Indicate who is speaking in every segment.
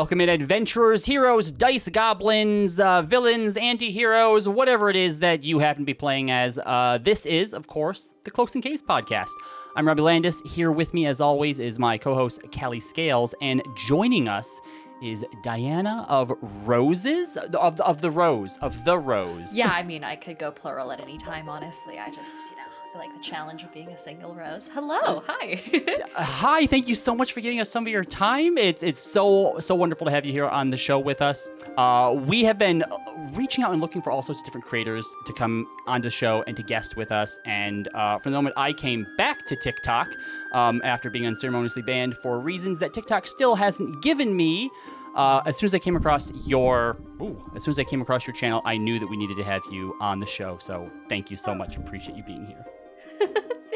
Speaker 1: Welcome in, adventurers, heroes, dice goblins, villains, anti-heroes, whatever it is that you happen to be playing as. This is, of course, the Cloaks and Capes Podcast. I'm Robbie Landis. Here with me, as always, is my co-host, Kali Scales, and joining us is Diana of Roses, of the Rose.
Speaker 2: Yeah, I mean, I could go plural at any time, honestly. I just, I like the challenge of being a single rose. Hello, hi.
Speaker 1: Hi, thank you so much for giving us some of your time. It's so wonderful to have you here on the show with us. We have been reaching out and looking for all sorts of different creators to come onto the show and to guest with us. And from the moment I came back to TikTok, after being unceremoniously banned for reasons that TikTok still hasn't given me, as soon as I came across your channel, I knew that we needed to have you on the show. So thank you so much. Appreciate you being here.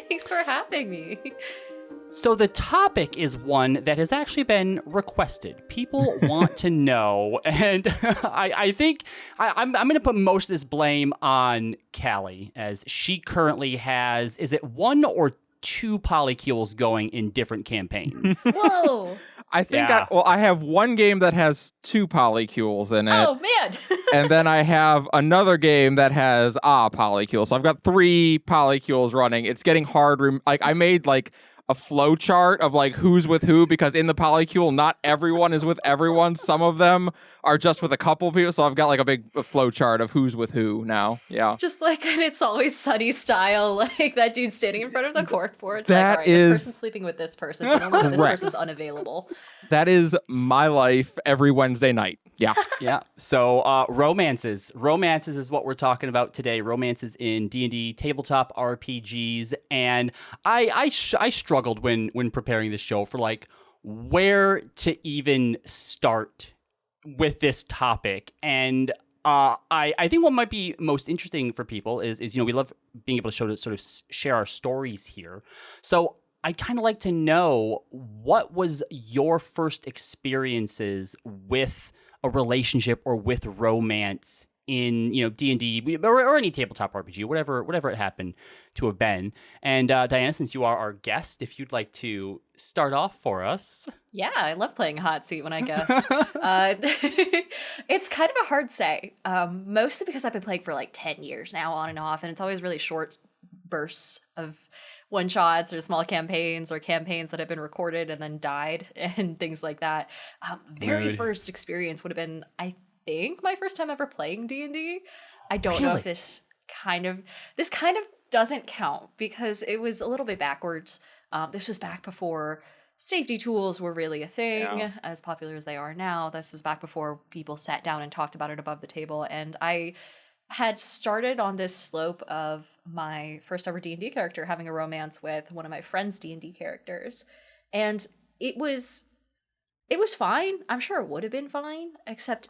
Speaker 2: Thanks for having me.
Speaker 1: So the topic is one that has actually been requested. People want to know, and I think I'm going to put most of this blame on Kali, as she currently has, is it 1 or 2 polycules going in different campaigns?
Speaker 2: Whoa.
Speaker 3: I think I have one game that has 2 polycules in it.
Speaker 2: Oh, man.
Speaker 3: And then I have another game that has polycule. So I've got 3 polycules running. It's getting hard. I made a flow chart of who's with who, because in the polycule, not everyone is with everyone. Some of them are just with a couple people. So I've got a big flow chart of who's with who now. Yeah.
Speaker 2: Just an It's Always Sunny style, that dude standing in front of the corkboard.
Speaker 3: That
Speaker 2: all right,
Speaker 3: is...
Speaker 2: this person's sleeping with this person, but only this person's unavailable.
Speaker 3: That is my life every Wednesday night. Yeah.
Speaker 1: Yeah. So romances is what we're talking about today. Romances in D&D tabletop RPGs. And I struggled when preparing this show for where to even start with this topic. And I think what might be most interesting for people is we love being able to sort of share our stories here. So I'd kind of like to know, what was your first experiences with a relationship or with romance in D&D or any tabletop RPG, whatever it happened to have been. And Diana, since you are our guest, if you'd like to start off for us.
Speaker 2: Yeah, I love playing hot seat when I guest. It's kind of a hard say, mostly because I've been playing for 10 years now, on and off, and it's always really short bursts of one-shots or small campaigns or campaigns that have been recorded and then died and things like that. Very first experience would have been, I think, my first time ever playing D&D. I don't know if this kind of doesn't count, because it was a little bit backwards. This was back before safety tools were really a thing, as popular as they are now. This is back before people sat down and talked about it above the table. And I had started on this slope of my first ever D&D character having a romance with one of my friend's D&D characters. And it was fine. I'm sure it would have been fine, except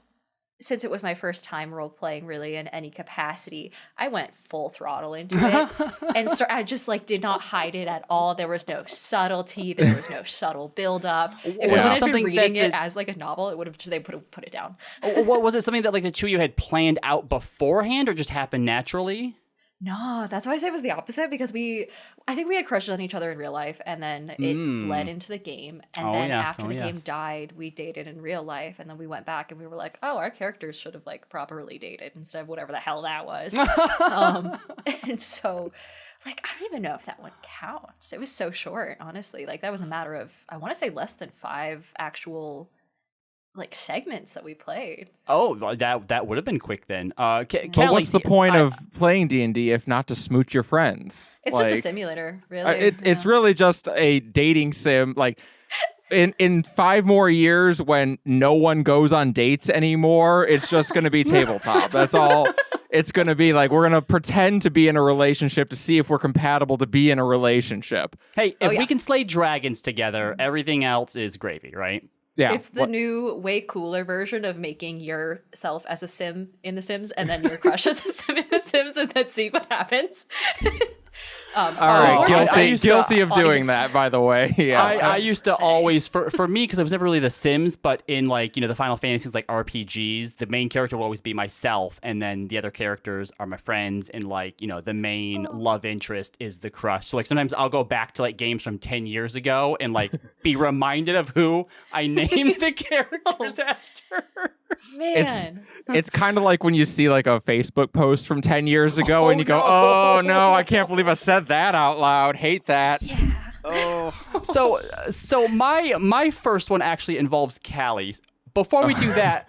Speaker 2: since it was my first time role-playing really in any capacity, I went full throttle into it. And I just did not hide it at all. There was no subtlety. There was no subtle build-up. If someone had been reading it as a novel, it would have they put it down.
Speaker 1: What was it, something that the two of you had planned out beforehand, or just happened naturally?
Speaker 2: No, that's why I say it was the opposite, because I think we had crushed on each other in real life, and then it bled into the game. And then after the game died, we dated in real life, and then we went back and we were like, oh, our characters should have properly dated instead of whatever the hell that was. And so I don't even know if that one counts. It was so short, honestly. That was a matter of, I want to say, less than 5 actual segments that we played.
Speaker 1: Oh, that would have been quick then.
Speaker 3: But what's the point of playing D&D if not to smooch your friends?
Speaker 2: It's just a simulator, really.
Speaker 3: It's really just a dating sim. In 5 more years, when no one goes on dates anymore, it's just going to be tabletop. That's all. It's going to be we're going to pretend to be in a relationship to see if we're compatible to be in a relationship.
Speaker 1: Hey, if we can slay dragons together, everything else is gravy, right?
Speaker 2: Yeah. It's the new, way cooler version of making yourself as a sim in The Sims and then your crush as a sim in The Sims and then see what happens.
Speaker 3: All right, guilty of doing
Speaker 2: audience.
Speaker 3: that, by the way. Yeah,
Speaker 1: I used to always, for me, because I was never really The Sims, but in like, the Final Fantasies, like RPGs, the main character will always be myself, and then the other characters are my friends, and like, the main love interest is the crush. So like sometimes I'll go back to like games from 10 years ago and like be reminded of who I named the characters after.
Speaker 2: Man.
Speaker 3: It's kind of like when you see like a Facebook post from 10 years ago and you go, oh no, I can't believe I said that out loud. Hate that.
Speaker 2: Yeah.
Speaker 3: Oh.
Speaker 1: So my first one actually involves Kali. Before we do that,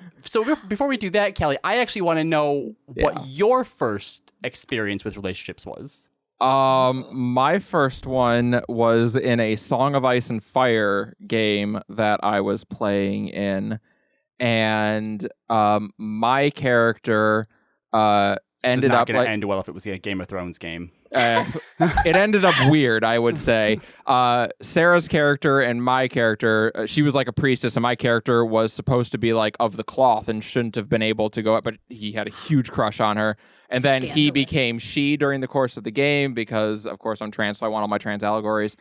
Speaker 1: Kali, I actually want to know what your first experience with relationships was.
Speaker 3: My first one was in a Song of Ice and Fire game that I was playing in, and my character ended up
Speaker 1: going to end well if it was a Game of Thrones game.
Speaker 3: It ended up weird, I would say. Sarah's character and my character, she was like a priestess, and my character was supposed to be like of the cloth and shouldn't have been able to go up, but he had a huge crush on her. And then he became she during the course of the game because, of course, I'm trans, so I want all my trans allegories.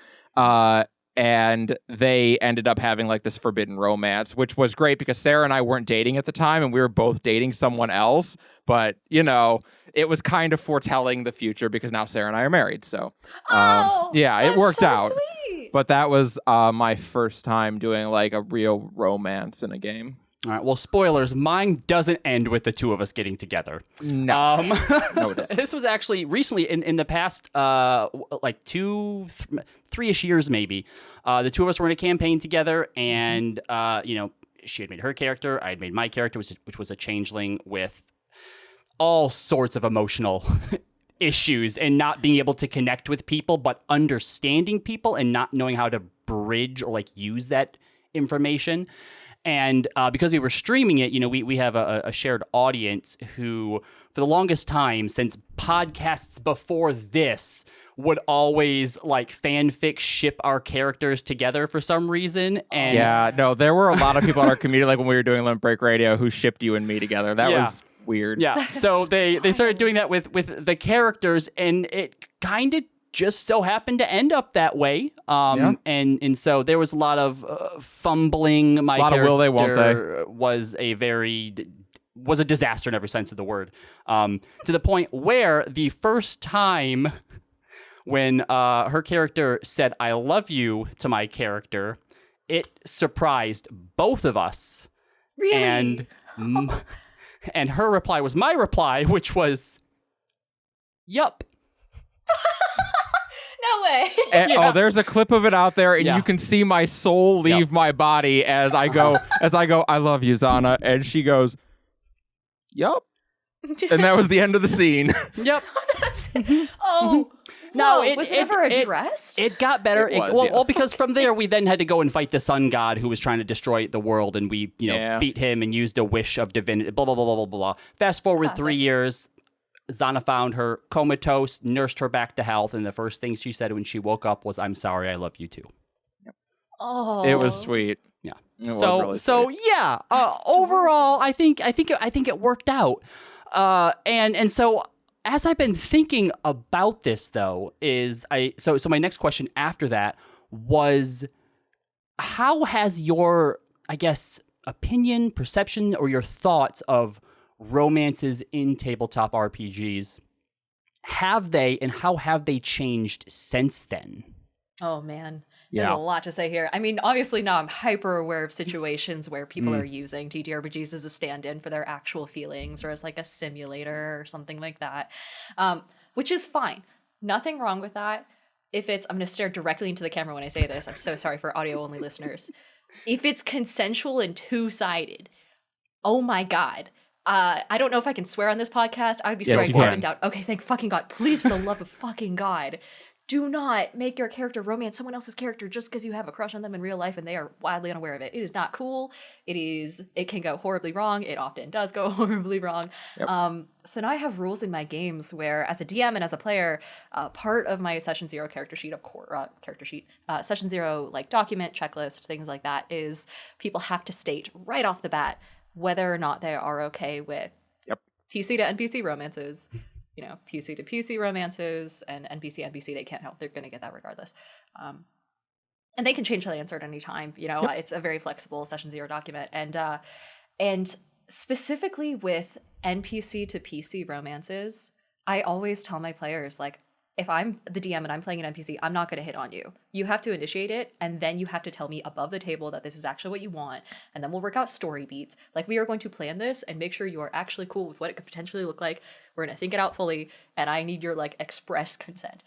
Speaker 3: And they ended up having like this forbidden romance, which was great because Sarah and I weren't dating at the time and we were both dating someone else. But, it was kind of foretelling the future because now Sarah and I are married. So, it worked out.
Speaker 2: Sweet.
Speaker 3: But that was my first time doing like a real romance in a game.
Speaker 1: All right. Well, spoilers. Mine doesn't end with the two of us getting together.
Speaker 3: No. No, it doesn't.
Speaker 1: This was actually recently in the past, like 3-ish years maybe. The two of us were in a campaign together, and she had made her character, I had made my character, which was a changeling with all sorts of emotional issues and not being able to connect with people, but understanding people and not knowing how to bridge or like use that information. And because we were streaming it, we have a shared audience who, for the longest time, since podcasts before this, would always like fanfic ship our characters together for some reason. And
Speaker 3: there were a lot of people in our community, like when we were doing Limp Break Radio, who shipped you and me together. That was weird.
Speaker 1: Yeah. So they started doing that with the characters, and it kind of just so happened to end up that way. And so there was a lot of fumbling. My character
Speaker 3: will they, won't they?
Speaker 1: was a disaster in every sense of the word. To the point where the first time when her character said "I love you" to my character, it surprised both of us.
Speaker 2: Really?
Speaker 1: And her reply was my reply, which was, "Yup."
Speaker 2: No way.
Speaker 3: Oh, there's a clip of it out there, and you can see my soul leave my body as I go, "I love you, Zana," and she goes, "Yup," and that was the end of the scene.
Speaker 1: Yep.
Speaker 2: No, was it ever addressed?
Speaker 1: It got better.
Speaker 3: It was, yes.
Speaker 1: Because from there we then had to go and fight the sun god who was trying to destroy the world, and we, beat him and used a wish of divinity. Blah blah blah blah blah blah. Fast forward 3 years. Zana found her comatose, nursed her back to health, and the first thing she said when she woke up was, "I'm sorry, I love you too."
Speaker 2: Oh,
Speaker 3: it was sweet.
Speaker 1: Yeah.
Speaker 3: Really
Speaker 1: sweet. Yeah. Overall, I think it worked out. And so as I've been thinking about this, though, so my next question after that was, how has your, I guess, opinion, perception, or your thoughts of romances in tabletop RPGs, how have they changed since then?
Speaker 2: Oh man, there's a lot to say here. I mean, obviously now I'm hyper aware of situations where people are using TTRPGs as a stand-in for their actual feelings or as like a simulator or something like that, which is fine. Nothing wrong with that. I'm going to stare directly into the camera when I say this. I'm so sorry for audio-only listeners. If it's consensual and two-sided, oh my God. I don't know if I can swear on this podcast. I would be swearing up and down. Okay, thank fucking God. Please, for the love of fucking God, do not make your character romance someone else's character just because you have a crush on them in real life and they are wildly unaware of it. It is not cool. It can go horribly wrong. It often does go horribly wrong. Yep. So now I have rules in my games where, as a DM and as a player, part of my Session Zero character sheet, Session Zero like document, checklist, things like that, is people have to state right off the bat whether or not they are okay with PC to NPC romances, PC to PC romances and NPC, they can't help. They're going to get that regardless. And they can change that answer at any time.
Speaker 3: Yep.
Speaker 2: It's a very flexible session 0 document. And specifically with NPC to PC romances, I always tell my players, like, if I'm the DM and I'm playing an NPC, I'm not going to hit on you. You have to initiate it, and then you have to tell me above the table that this is actually what you want, and then we'll work out story beats. Like, we are going to plan this and make sure you are actually cool with what it could potentially look like. We're going to think it out fully, and I need your, like, express consent.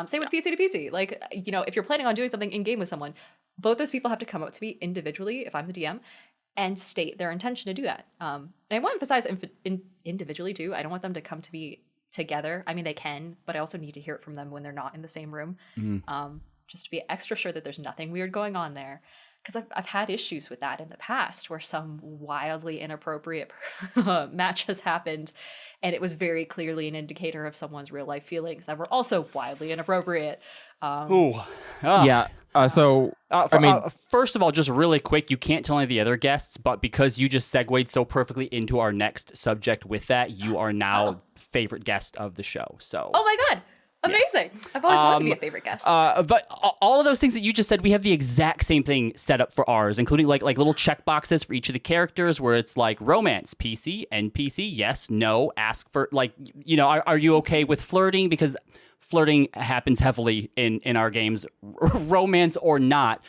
Speaker 2: Same with PC to PC. Like, if you're planning on doing something in-game with someone, both those people have to come up to me individually, if I'm the DM, and state their intention to do that. And I want to emphasize individually, too. I don't want them to come to me together. I mean, they can, but I also need to hear it from them when they're not in the same room, just to be extra sure that there's nothing weird going on there. Because I've had issues with that in the past, where some wildly inappropriate match has happened, and it was very clearly an indicator of someone's real life feelings that were also wildly inappropriate.
Speaker 3: Yeah.
Speaker 1: First of all, just really quick, you can't tell any of the other guests, but because you just segued so perfectly into our next subject with that, you are now favorite guest of the show. So.
Speaker 2: Oh my God. Amazing. Yeah. I've always wanted to be a favorite guest.
Speaker 1: But all of those things that you just said, we have the exact same thing set up for ours, including like little check boxes for each of the characters where it's like romance, PC, NPC, yes, no, ask for, like, are you okay with flirting? Because flirting happens heavily in our games, romance or not.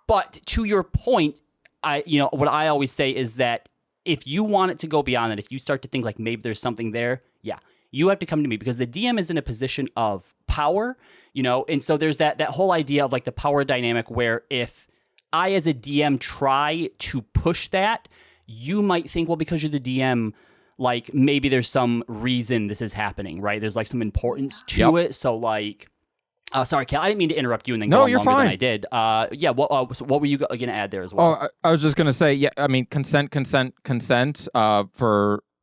Speaker 1: But to your point, what I always say is that if you want it to go beyond that, if you start to think like maybe there's something there, yeah, you have to come to me, because the DM is in a position of power, and so there's that whole idea of like the power dynamic where if I as a DM try to push that, you might think, well, because you're the DM, like maybe there's some reason this is happening, right? There's like some importance to it. So like, sorry, Cal, I didn't mean to interrupt you and then go on longer than I did. What were you going to add there as well?
Speaker 3: Oh, I was just going to say, yeah, I mean, consent for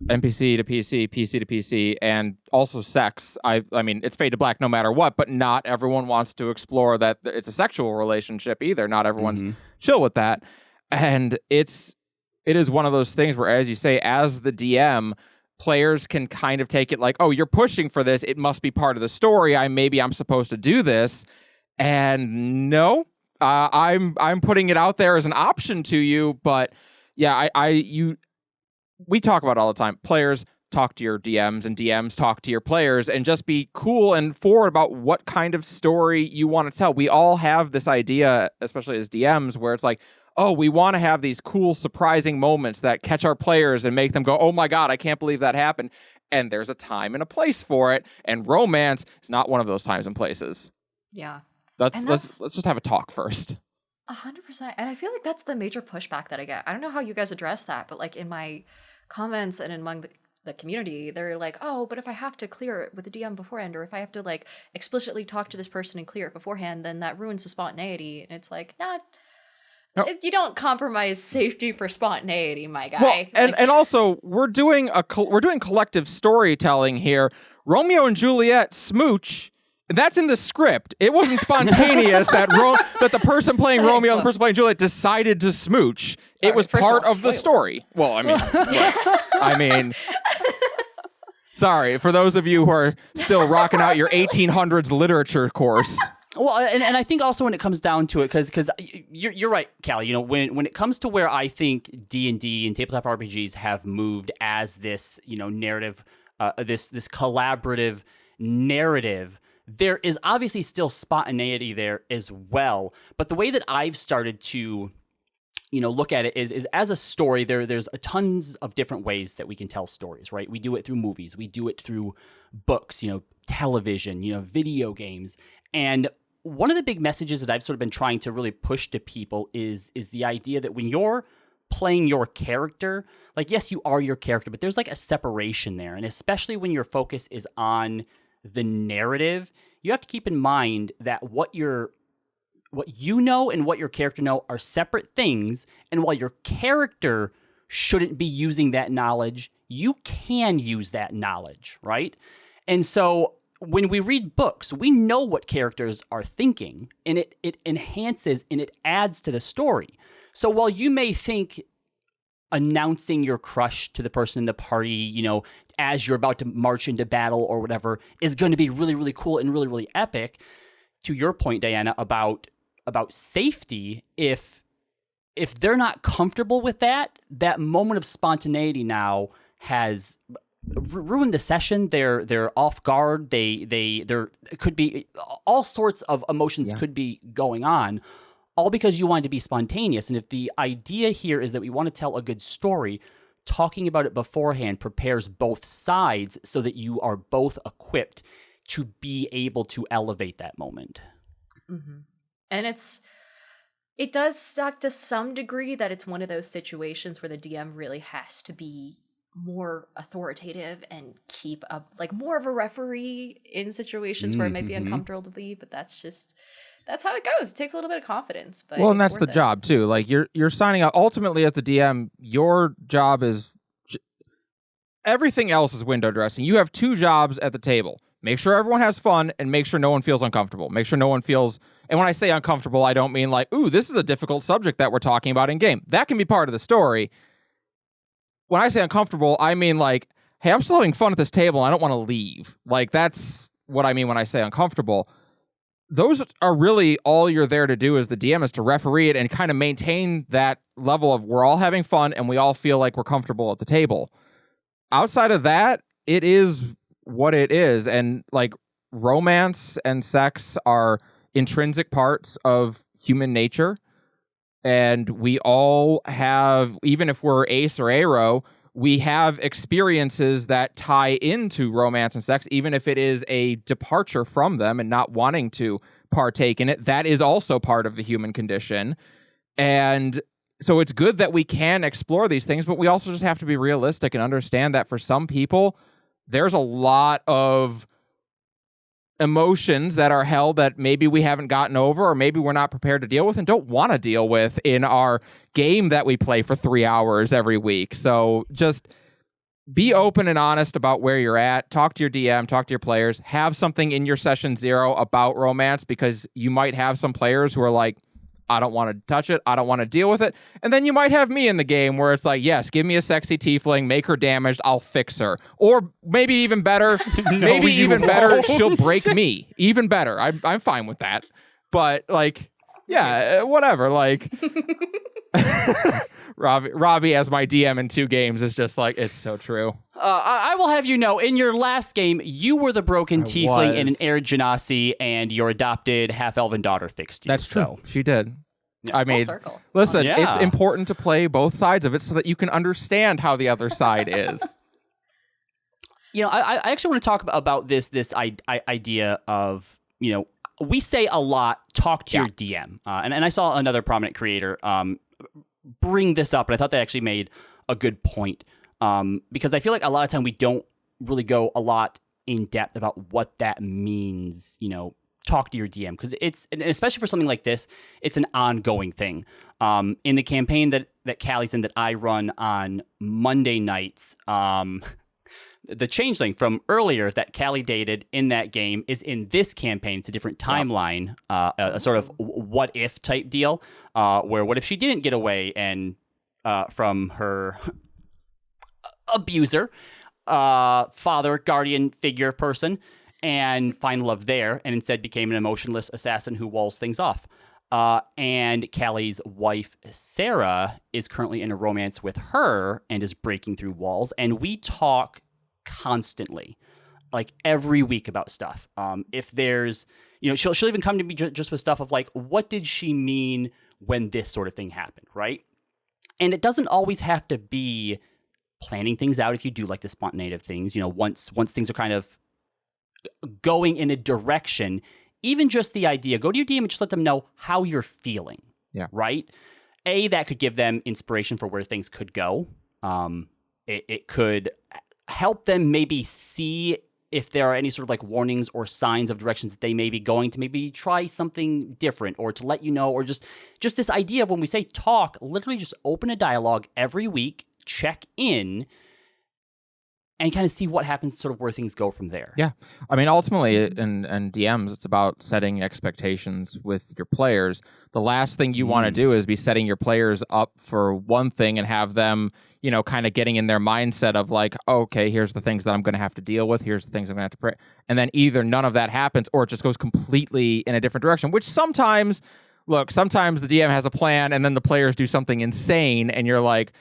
Speaker 3: NPC to PC, PC to PC, and also sex. I mean, it's fade to black no matter what, but not everyone wants to explore that it's a sexual relationship either. Not everyone's chill with that. And it is one of those things where, as you say, as the DM, players can kind of take it like, oh, you're pushing for this, it must be part of the story. I'm supposed to do this. And no, I'm putting it out there as an option to you. But yeah, we talk about it all the time. Players talk to your DMs and DMs talk to your players, and just be cool and forward about what kind of story you want to tell. We all have this idea, especially as DMs, where it's like, oh, we want to have these cool, surprising moments that catch our players and make them go, oh my God, I can't believe that happened. And there's a time and a place for it. And romance is not one of those times and places.
Speaker 2: Yeah.
Speaker 3: Let's just have a talk first.
Speaker 2: 100%. And I feel like that's the major pushback that I get. I don't know how you guys address that, but like in my comments and among the community, they're like, oh, but if I have to clear it with the DM beforehand, or if I have to like explicitly talk to this person and clear it beforehand, then that ruins the spontaneity. And it's like, nah. No. If you don't compromise safety for spontaneity, my guy.
Speaker 3: Well, and also we're doing collective storytelling here. Romeo and Juliet smooch. That's in the script. It wasn't spontaneous that the person playing Romeo and the person playing Juliet decided to smooch. Sorry, it was part of the story. Well, I mean, sorry for those of you who are still rocking out your 1800s literature course.
Speaker 1: Well, and I think also when it comes down to it, because you're right, Callie. When it comes to where I think D&D and tabletop RPGs have moved as this narrative, this collaborative narrative, there is obviously still spontaneity there as well. But the way that I've started to look at it is as a story, there's tons of different ways that we can tell stories, right? We do it through movies, we do it through books, television, video games, and one of the big messages that I've sort of been trying to really push to people is the idea that when you're playing your character, like, yes, you are your character, but there's like a separation there. And especially when your focus is on the narrative, you have to keep in mind that what you know and what your character know are separate things. And while your character shouldn't be using that knowledge, you can use that knowledge, right? And so when we read books, we know what characters are thinking, and it enhances and it adds to the story. So while you may think announcing your crush to the person in the party, you know, as you're about to march into battle or whatever, is going to be really, really cool and really, really epic. To your point, Diana, about safety, if they're not comfortable with that moment of spontaneity now has ruined the session. They're off guard. There could be all sorts of emotions could be going on, all because you wanted to be spontaneous. And if the idea here is that we want to tell a good story, talking about it beforehand prepares both sides so that you are both equipped to be able to elevate that moment.
Speaker 2: Mm-hmm. And it does suck to some degree that it's one of those situations where the DM really has to be more authoritative and keep up, like more of a referee in situations where it might be uncomfortable to be, but that's how it goes. It takes a little bit of confidence, but
Speaker 3: well, and that's the job too. Like you're signing up ultimately as the DM. Your job is everything else is window dressing. You have two jobs at the table. Make sure everyone has fun and make sure no one feels uncomfortable. Make sure no one feels, and when I say uncomfortable, I don't mean like, ooh, this is a difficult subject that we're talking about in game. That can be part of the story. When I say uncomfortable, I mean like, hey, I'm still having fun at this table. And I don't want to leave. Like that's what I mean when I say uncomfortable. Those are really all you're there to do as the DM, is to referee it and kind of maintain that level of we're all having fun and we all feel like we're comfortable at the table. Outside of that, it is what it is. And like romance and sex are intrinsic parts of human nature. And we all have, even if we're ace or aro, we have experiences that tie into romance and sex, even if it is a departure from them and not wanting to partake in it. That is also part of the human condition. And so it's good that we can explore these things, but we also just have to be realistic and understand that for some people, there's a lot of emotions that are held that maybe we haven't gotten over, or maybe we're not prepared to deal with and don't want to deal with in our game that we play for 3 hours every week. So just be open and honest about where you're at. Talk to your DM, talk to your players, have something in your session 0 about romance, because you might have some players who are like, I don't want to touch it. I don't want to deal with it. And then you might have me in the game where it's like, yes, give me a sexy tiefling, make her damaged, I'll fix her. Or maybe even better, better, she'll break me. Even better. I'm fine with that. But like, yeah, whatever. Like, Robbie as my DM in 2 games is just like, it's so true.
Speaker 1: I will have you know, in your last game, you were the broken tiefling in an air genasi, and your adopted half-elven daughter fixed you.
Speaker 3: That's true. She did.
Speaker 1: Yeah.
Speaker 3: I mean, listen, it's important to play both sides of it so that you can understand how the other side is.
Speaker 1: You know, I actually want to talk about this idea of, you know, we say a lot, talk to your DM. And I saw another prominent creator bring this up, and I thought they actually made a good point. Because I feel like a lot of time we don't really go a lot in depth about what that means, you know, talk to your DM, because it's, and especially for something like this, it's an ongoing thing. In the campaign that Kali's in, that I run on Monday nights, the changeling from earlier that Kali dated in that game is in this campaign. It's a different timeline, a sort of what if type deal, where what if she didn't get away and from her abuser, father, guardian figure person, and find love there, and instead became an emotionless assassin who walls things off. And Kali's wife, Sarah, is currently in a romance with her and is breaking through walls. And we talk constantly, like every week, about stuff. If there's, you know, she'll even come to me just with stuff of like, what did she mean when this sort of thing happened, right? And it doesn't always have to be planning things out. If you do like the spontaneous things, you know, once things are kind of going in a direction, even just the idea, go to your DM and just let them know how you're feeling.
Speaker 3: Yeah.
Speaker 1: Right? That could give them inspiration for where things could go. It could help them maybe see if there are any sort of like warnings or signs of directions that they may be going to maybe try something different, or to let you know, or just this idea of when we say talk, literally just open a dialogue every week, check in, kind of see what happens, sort of where things go from there.
Speaker 3: Yeah. I mean, ultimately, in DMs, it's about setting expectations with your players. The last thing you want to do is be setting your players up for one thing and have them, kind of getting in their mindset of like, okay, here's the things that I'm going to have to deal with. Here's the things I'm going to have to pray. And then either none of that happens or it just goes completely in a different direction, which sometimes the DM has a plan and then the players do something insane and you're like,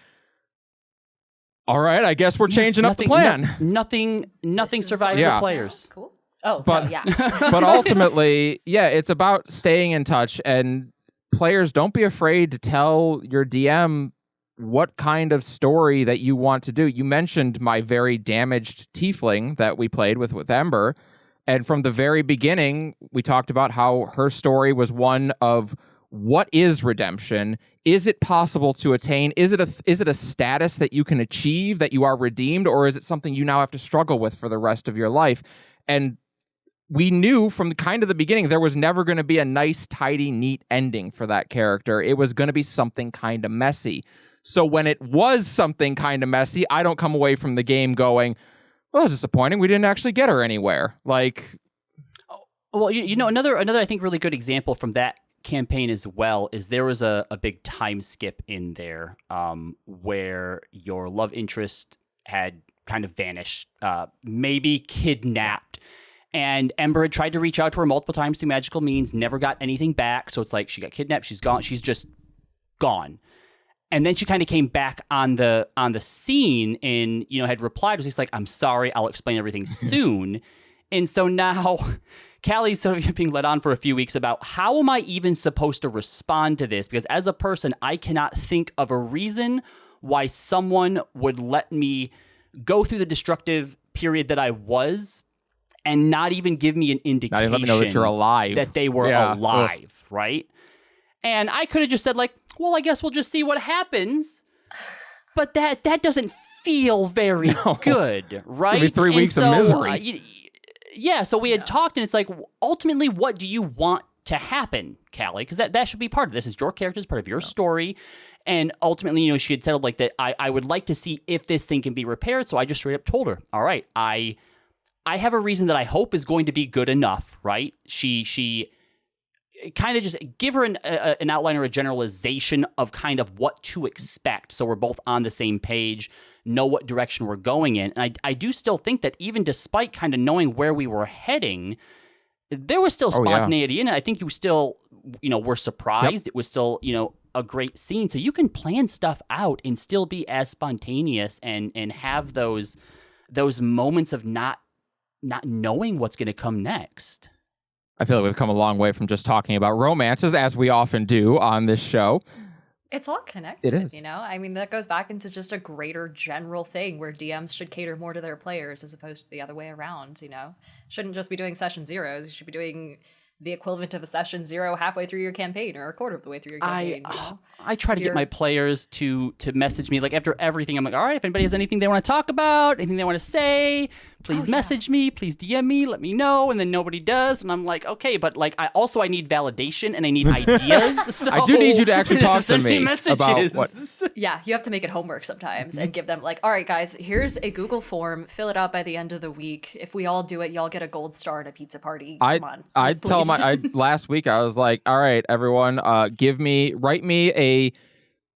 Speaker 3: all right, I guess we're changing up the plan.
Speaker 1: Nothing survives the players.
Speaker 2: Cool. Oh,
Speaker 3: but,
Speaker 2: yeah.
Speaker 3: But ultimately, it's about staying in touch, and players, don't be afraid to tell your DM what kind of story that you want to do. You mentioned my very damaged tiefling that we played with Ember, and from the very beginning, we talked about how her story was one of what is redemption? Is it possible to attain? Is it a status that you can achieve, that you are redeemed, or is it something you now have to struggle with for the rest of your life? And we knew from kind of the beginning there was never going to be a nice, tidy, neat ending for that character. It was going to be something kind of messy. So when it was something kind of messy, I don't come away from the game going, well, that's disappointing. We didn't actually get her anywhere. Like,
Speaker 1: well, another I think really good example from that campaign as well is there was a big time skip in there where your love interest had kind of vanished, maybe kidnapped, and Ember had tried to reach out to her multiple times through magical means, never got anything back. So it's like she got kidnapped, she's gone, she's just gone. And then she kind of came back on the scene and had replied, was just like, I'm sorry, I'll explain everything soon. And so now Kali's sort of being led on for a few weeks about how am I even supposed to respond to this? Because as a person, I cannot think of a reason why someone would let me go through the destructive period that I was and not even give me an indication
Speaker 3: not even let me know that you're alive,
Speaker 1: that they were alive, right? And I could have just said like, well, I guess we'll just see what happens. But that doesn't feel very good, right?
Speaker 3: It's gonna be 3 weeks of misery.
Speaker 1: So we had talked, and it's like, ultimately, what do you want to happen, Kali? Because that should be part of this. Is your character, is part of your story. And ultimately, she had settled like that. I would like to see if this thing can be repaired. So I just straight up told her, all right, I have a reason that I hope is going to be good enough, right? She kind of just give her an outline or a generalization of kind of what to expect. So we're both on the same page, know what direction we're going in. And I do still think that even despite kind of knowing where we were heading, there was still spontaneity in it. I think you still, were surprised. Yep. It was still, a great scene. So you can plan stuff out and still be as spontaneous and have those moments of not knowing what's going to come next.
Speaker 3: I feel like we've come a long way from just talking about romances, as we often do on this show.
Speaker 2: It's all connected,
Speaker 3: it is.
Speaker 2: I mean, that goes back into just a greater general thing where DMs should cater more to their players as opposed to the other way around, Shouldn't just be doing session zeros. You should be doing the equivalent of a session 0 halfway through your campaign or a quarter of the way through your campaign.
Speaker 1: I try to get my players to message me, like after everything. I'm like, all right, if anybody has anything they want to talk about, anything they want to say, please message me, please DM me, let me know. And then nobody does. And I'm like, okay, but like I need validation and I need ideas. So
Speaker 3: I do need you to actually talk to me
Speaker 1: about
Speaker 3: what.
Speaker 2: Yeah, you have to make it homework sometimes and give them like, all right, guys, here's a Google form. Fill it out by the end of the week. If we all do it, y'all get a gold star at a pizza party. Come on.
Speaker 3: I'd tell last week I was like, all right, everyone, write me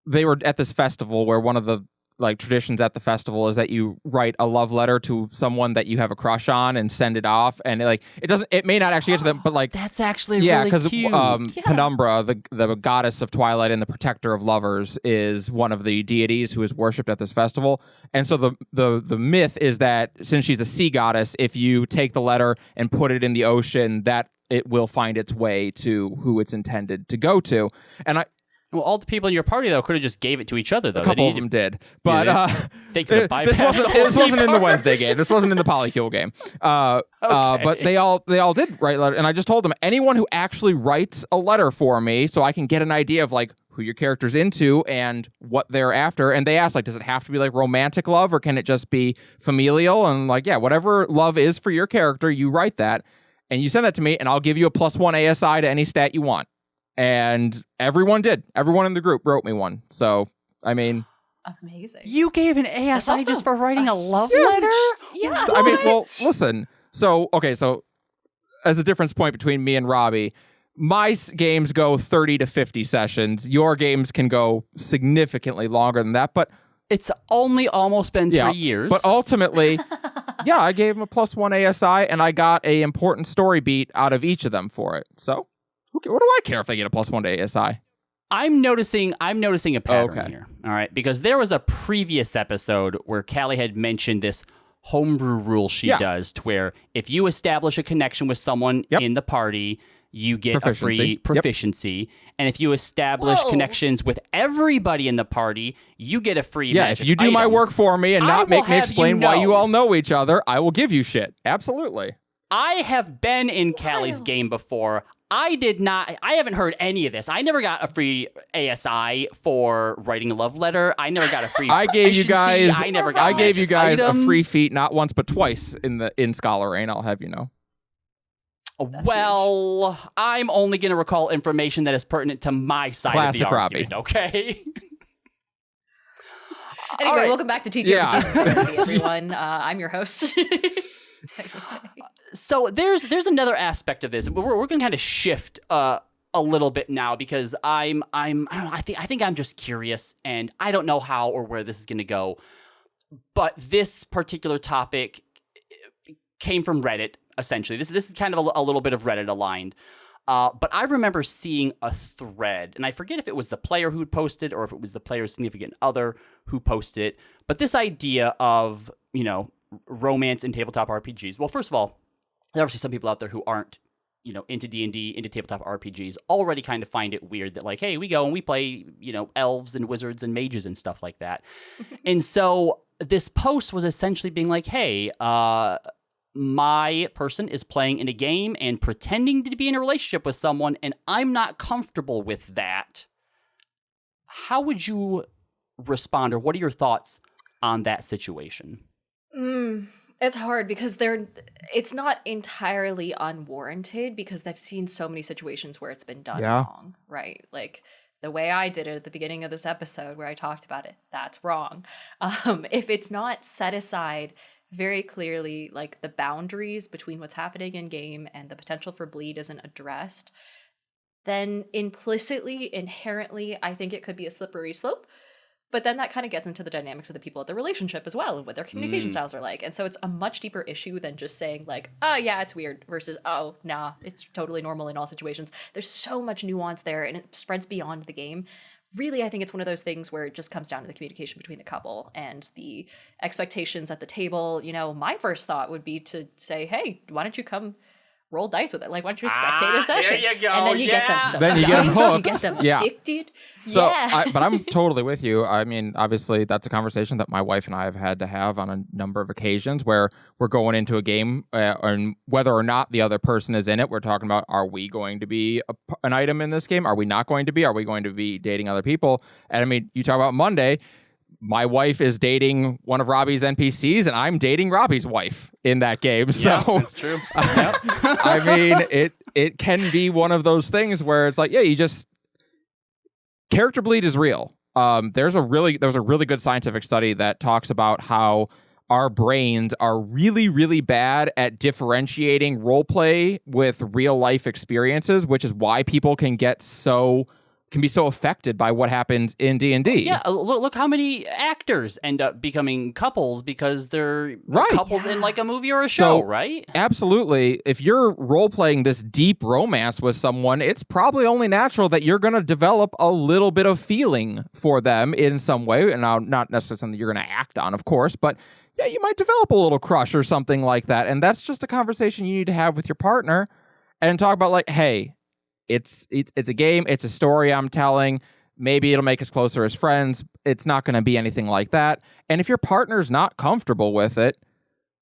Speaker 3: they were at this festival where one of the like traditions at the festival is that you write a love letter to someone that you have a crush on and send it off, and it may not actually get to them, but like
Speaker 1: that's actually really cute.
Speaker 3: Penumbra, the goddess of twilight and the protector of lovers, is one of the deities who is worshipped at this festival. And so the myth is that since she's a sea goddess, if you take the letter and put it in the ocean, that it will find its way to who it's intended to go to. And
Speaker 1: well, all the people in your party, though, could have just gave it to each other, though.
Speaker 3: A couple of them did. But
Speaker 1: they could have bypassed
Speaker 3: this wasn't in the Wednesday game. This wasn't in the Polycule game. But they all did write letters. And I just told them, anyone who actually writes a letter for me so I can get an idea of, like, who your character's into and what they're after. And they asked, like, does it have to be, like, romantic love or can it just be familial? And, like, yeah, whatever love is for your character, you write that. And you send that to me, and I'll give you a +1 ASI to any stat you want. And everyone did. Everyone in the group wrote me one. So, I mean,
Speaker 2: Amazing.
Speaker 1: You gave an ASI
Speaker 2: also
Speaker 1: just for writing a love
Speaker 2: huge-
Speaker 1: letter?
Speaker 2: Yeah.
Speaker 3: So, I mean, well, listen. So, okay, so as a difference point between me and Robbie, my games go 30 to 50 sessions. Your games can go significantly longer than that, but
Speaker 1: It's only almost been 3 years.
Speaker 3: But ultimately, yeah, I gave him a +1 ASI, and I got a important story beat out of each of them for it. So, what do I care if they get a +1 to ASI?
Speaker 1: I'm noticing a pattern
Speaker 3: Okay.
Speaker 1: here. All right, because there was a previous episode where Kali had mentioned this homebrew rule she does, to where if you establish a connection with someone in the party, you get a free proficiency. And if you establish connections with everybody in the party, you get a free magic
Speaker 3: if you do my
Speaker 1: item.
Speaker 3: work for me and
Speaker 1: I
Speaker 3: not
Speaker 1: will
Speaker 3: make me
Speaker 1: have
Speaker 3: explain
Speaker 1: you
Speaker 3: why you
Speaker 1: know.
Speaker 3: all know each other, I will give you shit. Absolutely.
Speaker 1: I have been in Kali's game before. I haven't heard any of this. I never got a free ASI for writing a love letter. I never got a free
Speaker 3: I gave you
Speaker 1: proficiency.
Speaker 3: guys
Speaker 1: I never got
Speaker 3: a
Speaker 1: items.
Speaker 3: free feat not once but twice in Scholar Rain, I'll have you know.
Speaker 1: Well, I'm only going to recall information that is pertinent to my side
Speaker 3: Classic
Speaker 1: of the
Speaker 3: Robbie.
Speaker 1: argument, okay?
Speaker 2: Anyway,
Speaker 1: right.
Speaker 2: welcome back to TTRPG,
Speaker 3: Yeah.
Speaker 2: everyone. I'm your host.
Speaker 1: So there's another aspect of this. We're going to kind of shift a little bit now because I think I'm just curious and I don't know how or where this is going to go. But this particular topic came from Reddit, essentially. This is kind of a little bit of Reddit aligned. But I remember seeing a thread, and I forget if it was the player who posted or if it was the player's significant other who posted it. But this idea of, romance in tabletop RPGs. Well, first of all, there are obviously some people out there who aren't, into D&D, into tabletop RPGs, already kind of find it weird that, like, hey, we go and we play, elves and wizards and mages and stuff like that. And so this post was essentially being like, hey, my person is playing in a game and pretending to be in a relationship with someone, and I'm not comfortable with that. How would you respond, or what are your thoughts on that situation?
Speaker 2: It's hard because it's not entirely unwarranted because I've seen so many situations where it's been done wrong, right? Like the way I did it at the beginning of this episode where I talked about it, that's wrong. If it's not set aside very clearly, like the boundaries between what's happening in game and the potential for bleed isn't addressed, then implicitly, inherently, I think it could be a slippery slope. But then that kind of gets into the dynamics of the people at the relationship as well and what their communication styles are like. And so it's a much deeper issue than just saying like, oh yeah, it's weird versus, oh, nah, it's totally normal in all situations. There's so much nuance there and it spreads beyond the game. Really, I think it's one of those things where it just comes down to the communication between the couple and the expectations at the table. My first thought would be to say, hey, why don't you come roll dice with it? Like, why don't you spectate a session?
Speaker 1: There you go.
Speaker 2: And then you get them so
Speaker 3: Then you get hooked.
Speaker 2: you get them
Speaker 3: Yeah.
Speaker 2: addicted.
Speaker 3: So,
Speaker 2: yeah.
Speaker 3: but I'm totally with you. I mean, obviously, that's a conversation that my wife and I have had to have on a number of occasions where we're going into a game, and whether or not the other person is in it, we're talking about, are we going to be an item in this game? Are we not going to be? Are we going to be dating other people? And I mean, you talk about Monday, my wife is dating one of Robbie's NPCs, and I'm dating Robbie's wife in that game.
Speaker 1: Yeah,
Speaker 3: so
Speaker 1: that's true. Yep.
Speaker 3: I mean, it can be one of those things where it's like, yeah, you just... Character bleed is real. There was a really good scientific study that talks about how our brains are really, really bad at differentiating roleplay with real life experiences, which is why people can be so affected by what happens in D&D.
Speaker 1: Yeah, look how many actors end up becoming couples because they're
Speaker 3: Right.
Speaker 1: couples in like a movie or a show,
Speaker 3: So,
Speaker 1: right?
Speaker 3: Absolutely. If you're role-playing this deep romance with someone, it's probably only natural that you're going to develop a little bit of feeling for them in some way. And now, not necessarily something you're going to act on, of course, but yeah, you might develop a little crush or something like that. And that's just a conversation you need to have with your partner and talk about like, hey, it's a game, it's a story I'm telling. Maybe it'll make us closer as friends. It's not going to be anything like that. And if your partner's not comfortable with it,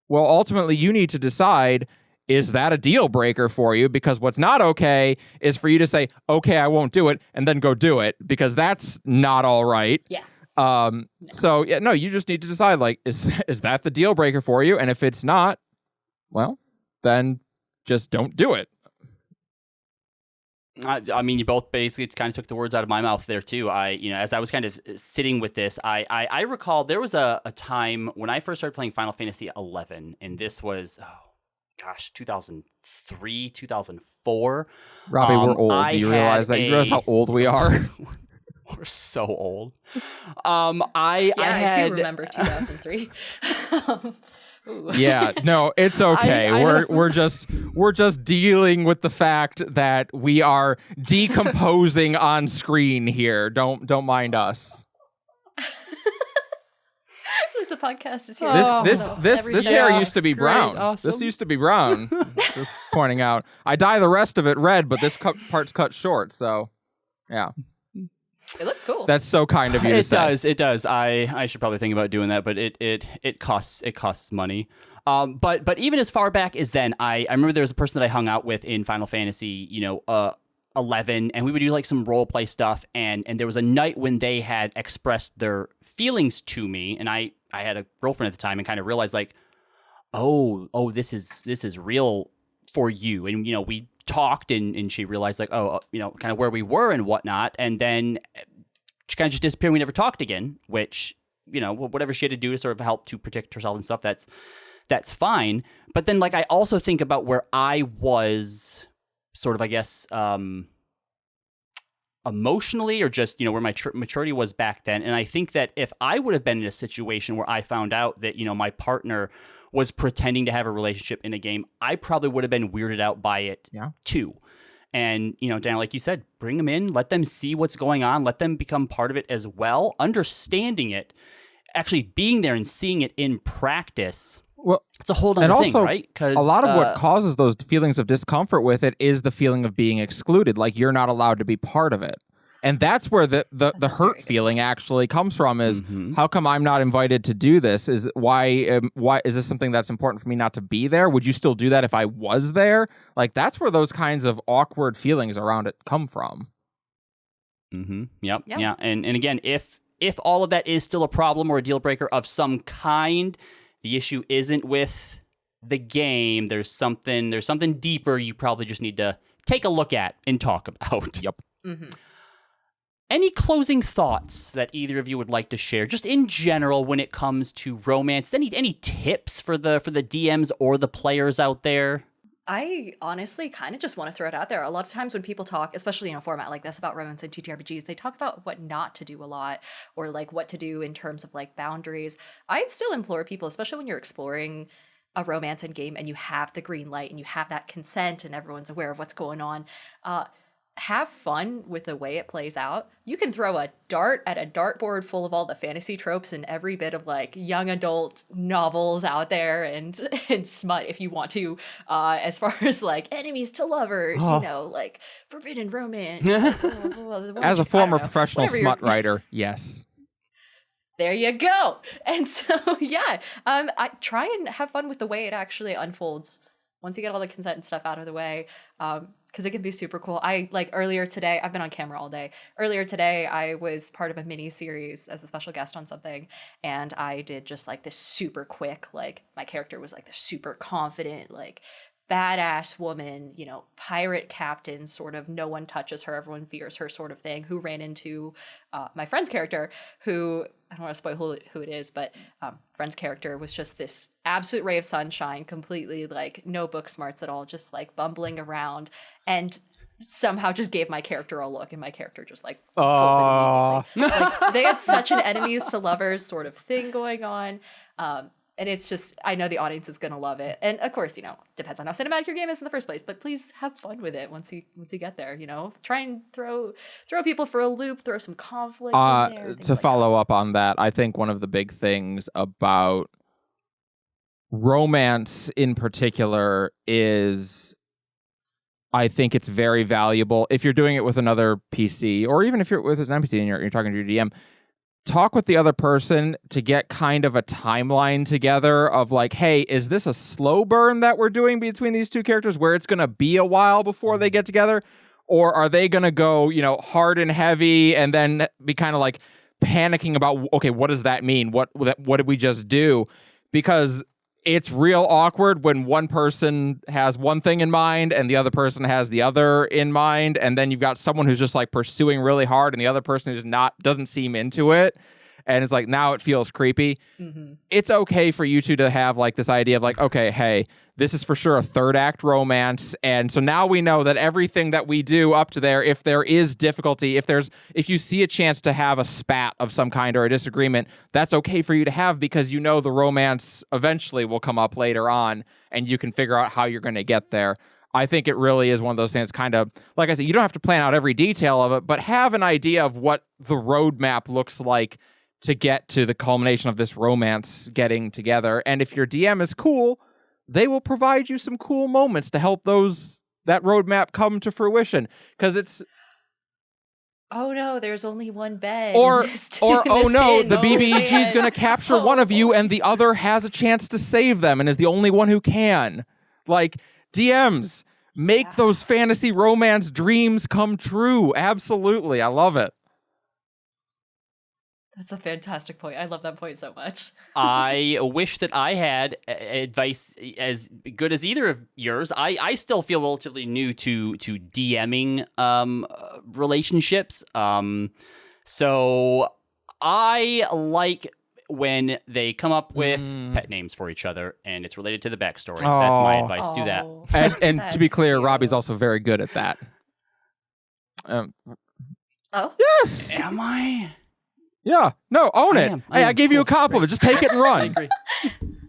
Speaker 3: well, ultimately you need to decide, is that a deal breaker for you? Because what's not okay is for you to say, okay, I won't do it, and then go do it, because that's not all right.
Speaker 2: Yeah.
Speaker 3: So yeah, no, you just need to decide, like, is that the deal breaker for you? And if it's not, well, then just don't do it.
Speaker 1: I mean, you both basically kind of took the words out of my mouth there too. As I was kind of sitting with this, I recall there was a time when I first started playing Final Fantasy 11, and this was 2003, 2004.
Speaker 3: Robbie, we're old. Do you realize that? You realize how old we are?
Speaker 1: We're so old.
Speaker 2: I too remember 2003.
Speaker 3: Yeah, no, it's okay. We're just dealing with the fact that we are decomposing on screen here. Don't mind us.
Speaker 2: At least the podcast is here.
Speaker 3: This hair used to be brown.
Speaker 1: Awesome.
Speaker 3: This used to be brown. Just pointing out. I dye the rest of it red, but this part's cut short. So, yeah.
Speaker 2: It looks cool.
Speaker 3: That's so kind of you to say.
Speaker 1: It does. I should probably think about doing that, but it costs money. But even as far back as then, I remember there was a person that I hung out with in Final Fantasy, 11, and we would do like some role play stuff, and there was a night when they had expressed their feelings to me, and I had a girlfriend at the time, and kind of realized like, oh, this is real for you, and we talked, and she realized like, kind of where we were and whatnot, and then she kind of just disappeared. We never talked again, which, whatever she had to do to sort of help to protect herself and stuff, that's fine. But then like I also think about where I was sort of, I guess, emotionally, or just, where my maturity was back then. And I think that if I would have been in a situation where I found out that, my partner was pretending to have a relationship in a game, I probably would have been weirded out by it too. And, Dan, like you said, bring them in, let them see what's going on, let them become part of it as well, understanding it, actually being there and seeing it in practice. Well, it's a whole other thing, right? Because
Speaker 3: a lot of what causes those feelings of discomfort with it is the feeling of being excluded, like you're not allowed to be part of it. And that's where the hurt feeling actually comes from, is how come I'm not invited to do this? Why is this something that's important for me not to be there? Would you still do that if I was there? Like, that's where those kinds of awkward feelings around it come from.
Speaker 1: Yep. Yeah. And again, if all of that is still a problem or a deal breaker of some kind, the issue isn't with the game. There's something deeper you probably just need to take a look at and talk about.
Speaker 3: Yep.
Speaker 1: Any closing thoughts that either of you would like to share, just in general, when it comes to romance? Any tips for the DMs or the players out there?
Speaker 2: I honestly kind of just want to throw it out there. A lot of times when people talk, especially in a format like this, about romance and TTRPGs, they talk about what not to do a lot, or like what to do in terms of like boundaries. I still implore people, especially when you're exploring a romance in game and you have the green light and you have that consent and everyone's aware of what's going on, have fun with the way it plays out. You can throw a dart at a dartboard full of all the fantasy tropes and every bit of like young adult novels out there and smut if you want to, as far as like enemies to lovers, like forbidden romance.
Speaker 3: As a former professional smut writer, yes.
Speaker 2: There you go. And so, I try and have fun with the way it actually unfolds once you get all the consent and stuff out of the way. Because it can be super cool. Earlier today, I've been on camera all day. Earlier today, I was part of a mini series as a special guest on something, and I did just like this super quick, like my character was like the super confident, like badass woman, pirate captain, sort of no one touches her, everyone fears her sort of thing, who ran into my friend's character, who, I don't want to spoil who it is, but friend's character was just this absolute ray of sunshine, completely like no book smarts at all, just like bumbling around, and somehow just gave my character a look, and my character just like folded immediately. Like, they had such an enemies to lovers sort of thing going on. And it's just, I know the audience is going to love it. And of course, depends on how cinematic your game is in the first place, but please have fun with it once you get there, try and throw people for a loop, throw some conflict in there.
Speaker 3: To follow up on that, I think one of the big things about romance in particular is, I think it's very valuable if you're doing it with another PC, or even if you're with an NPC and you're talking to your DM, talk with the other person to get kind of a timeline together of like, hey, is this a slow burn that we're doing between these two characters where it's going to be a while before they get together? Or are they going to go, hard and heavy and then be kind of like panicking about, okay, what does that mean? What did we just do? Because it's real awkward when one person has one thing in mind and the other person has the other in mind, and then you've got someone who's just like pursuing really hard and the other person who's not, doesn't seem into it, and it's like now it feels creepy. It's okay for you two to have like this idea of like, okay, hey, this is for sure a third act romance, and so now we know that everything that we do up to there, if there is difficulty, if you see a chance to have a spat of some kind or a disagreement, that's okay for you to have, because you know the romance eventually will come up later on and you can figure out how you're going to get there. I think it really is one of those things, kind of, like I said, you don't have to plan out every detail of it, but have an idea of what the roadmap looks like to get to the culmination of this romance getting together. And if your DM is cool, they will provide you some cool moments to help that roadmap come to fruition. Because it's,
Speaker 2: oh no, there's only one bed.
Speaker 3: Or oh no, the BBEG is going to capture one of you and the other has a chance to save them and is the only one who can. Like, DMs, make those fantasy romance dreams come true. Absolutely. I love it.
Speaker 2: That's a fantastic point. I love that point so much.
Speaker 1: I wish that I had advice as good as either of yours. I still feel relatively new to DMing relationships. So I like when they come up with pet names for each other and it's related to the backstory. That's my advice. Do that.
Speaker 3: And to be clear, Robbie's also very good at that. Yes.
Speaker 1: Am I?
Speaker 3: Yeah. No, own it. Hey, I gave you a compliment. Just take it and run.
Speaker 1: I agree.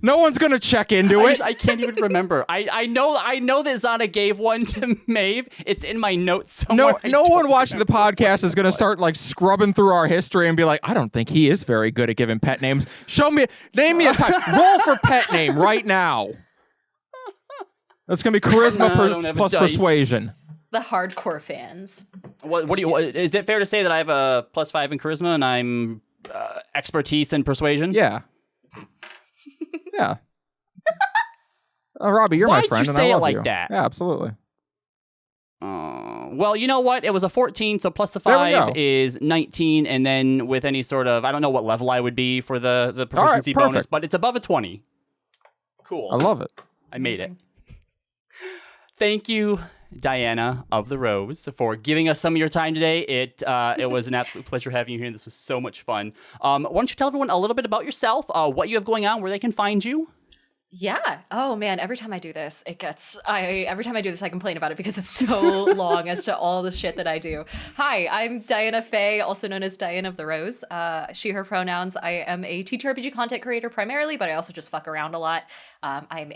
Speaker 3: No one's going to check into it.
Speaker 1: I can't even remember. I know that Zana gave one to Maeve. It's in my notes somewhere.
Speaker 3: No one watching the podcast is going to start like scrubbing through our history and be like, I don't think he is very good at giving pet names. Name me a time. Roll for pet name right now. That's going to be charisma plus persuasion.
Speaker 2: The hardcore fans.
Speaker 1: What do you? Is it fair to say that I have a +5 in charisma and I'm expertise in persuasion?
Speaker 3: Yeah. Yeah. Robbie, you're my friend,
Speaker 1: Why'd you
Speaker 3: and
Speaker 1: say
Speaker 3: I love
Speaker 1: it like
Speaker 3: you.
Speaker 1: that?
Speaker 3: Yeah, absolutely.
Speaker 1: Well, you know what? It was a 14, so plus the 5 is 19, and then with any sort of, I don't know what level I would be for the proficiency bonus, but it's above a 20. Cool.
Speaker 3: I love it.
Speaker 1: I made it. Thank you, Diana of the Rose, for giving us some of your time today. It was an absolute pleasure having you here. This was so much fun. Why don't you tell everyone a little bit about yourself, what you have going on, where they can find you?
Speaker 2: Yeah. Oh man, every time I do this, I complain about it because it's so long as to all the shit that I do. Hi, I'm Diana Faye, also known as Diana of the Rose. She, her pronouns. I am a TTRPG content creator primarily, but I also just fuck around a lot. I'm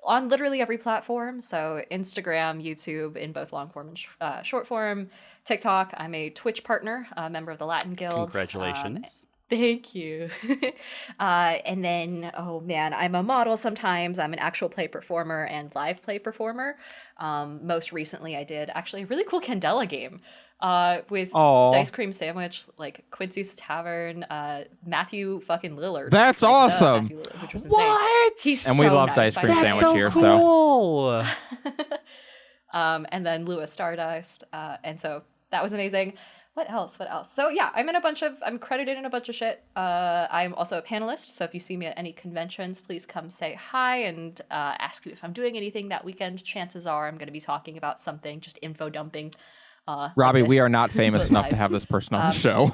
Speaker 2: on literally every platform. So Instagram, YouTube in both long form and short form, TikTok. I'm a Twitch partner, a member of the Latin Guild.
Speaker 1: Congratulations.
Speaker 2: Thank you. And then, oh man, I'm a model sometimes. I'm an actual play performer and live play performer. Most recently, I did actually a really cool Candela game with Dice Cream Sandwich, like Quincy's Tavern, Matthew fucking Lillard.
Speaker 3: That's awesome.
Speaker 2: Lillard, which was insane.
Speaker 1: What?
Speaker 2: He's
Speaker 3: and
Speaker 2: so
Speaker 3: we love
Speaker 2: nice,
Speaker 3: Dice Cream Sandwich
Speaker 1: so
Speaker 3: here.
Speaker 1: Cool.
Speaker 2: And then Lewis Stardust. And so that was amazing. What else? So yeah, I'm credited in a bunch of shit. I'm also a panelist, so if you see me at any conventions, please come say hi and ask me if I'm doing anything that weekend. Chances are I'm going to be talking about something, just info dumping.
Speaker 3: Robbie,
Speaker 2: like
Speaker 3: we are not famous enough to have this person on the show.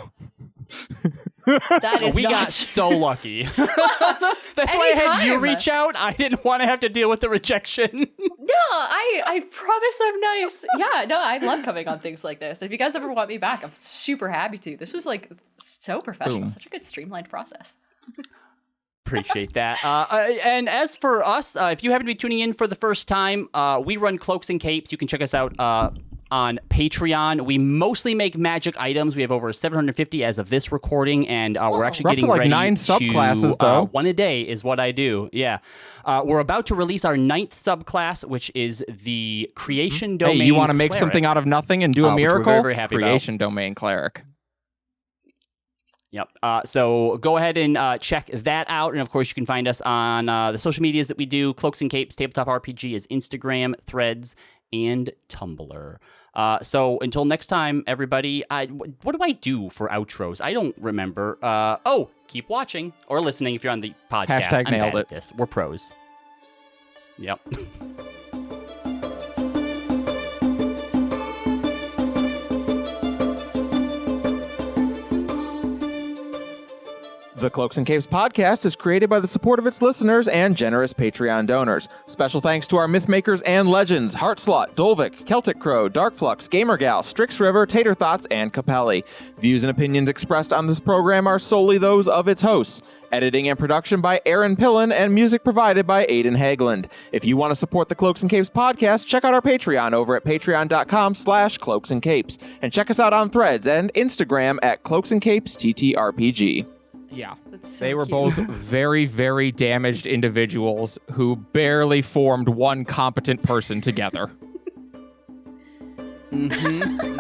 Speaker 2: That is
Speaker 1: we got so lucky. That's why I had you reach out. I didn't want to have to deal with the rejection.
Speaker 2: No, I promise I'm nice. Yeah, no, I love coming on things like this. If you guys ever want me back, I'm super happy to. This was like so professional,
Speaker 3: Boom.
Speaker 2: such a good streamlined process.
Speaker 1: Appreciate that. And as for us, if you happen to be tuning in for the first time, we run Cloaks and Capes. You can check us out on Patreon. We mostly make magic items. We have over 750 as of this recording, and we're actually getting
Speaker 3: like
Speaker 1: ready
Speaker 3: 9 subclasses, though.
Speaker 1: One a day is what I do. Yeah. We're about to release our 9th subclass, which is the Creation Domain.
Speaker 3: Hey, you want to make
Speaker 1: Cleric,
Speaker 3: something out of nothing and do a miracle?
Speaker 1: Which we're very, very happy
Speaker 3: Creation Domain Cleric.
Speaker 1: Yep. So go ahead and check that out. And of course, you can find us on the social medias that we do. Cloaks and Capes Tabletop RPG is Instagram, Threads, and Tumblr. So until next time, everybody, what do I do for outros? I don't remember. Keep watching or listening if you're on the podcast.
Speaker 3: Hashtag
Speaker 1: I'm
Speaker 3: nailed
Speaker 1: bad
Speaker 3: it.
Speaker 1: at this. We're pros. Yep.
Speaker 3: The Cloaks and Capes podcast is created by the support of its listeners and generous Patreon donors. Special thanks to our myth makers and legends, Heartslot, Dolvik, Celtic Crow, Darkflux, Gamergal, Strix River, Tater Thoughts, and Capelli. Views and opinions expressed on this program are solely those of its hosts. Editing and production by Aaron Pillen and music provided by Aidan Hageland. If you want to support the Cloaks and Capes podcast, check out our Patreon over at patreon.com/Cloaks and Capes. And check us out on Threads and Instagram at Cloaks and Capes TTRPG.
Speaker 4: Yeah.
Speaker 2: That's so
Speaker 4: They were
Speaker 2: cute.
Speaker 4: both very, very damaged individuals who barely formed one competent person together.
Speaker 1: Mm-hmm.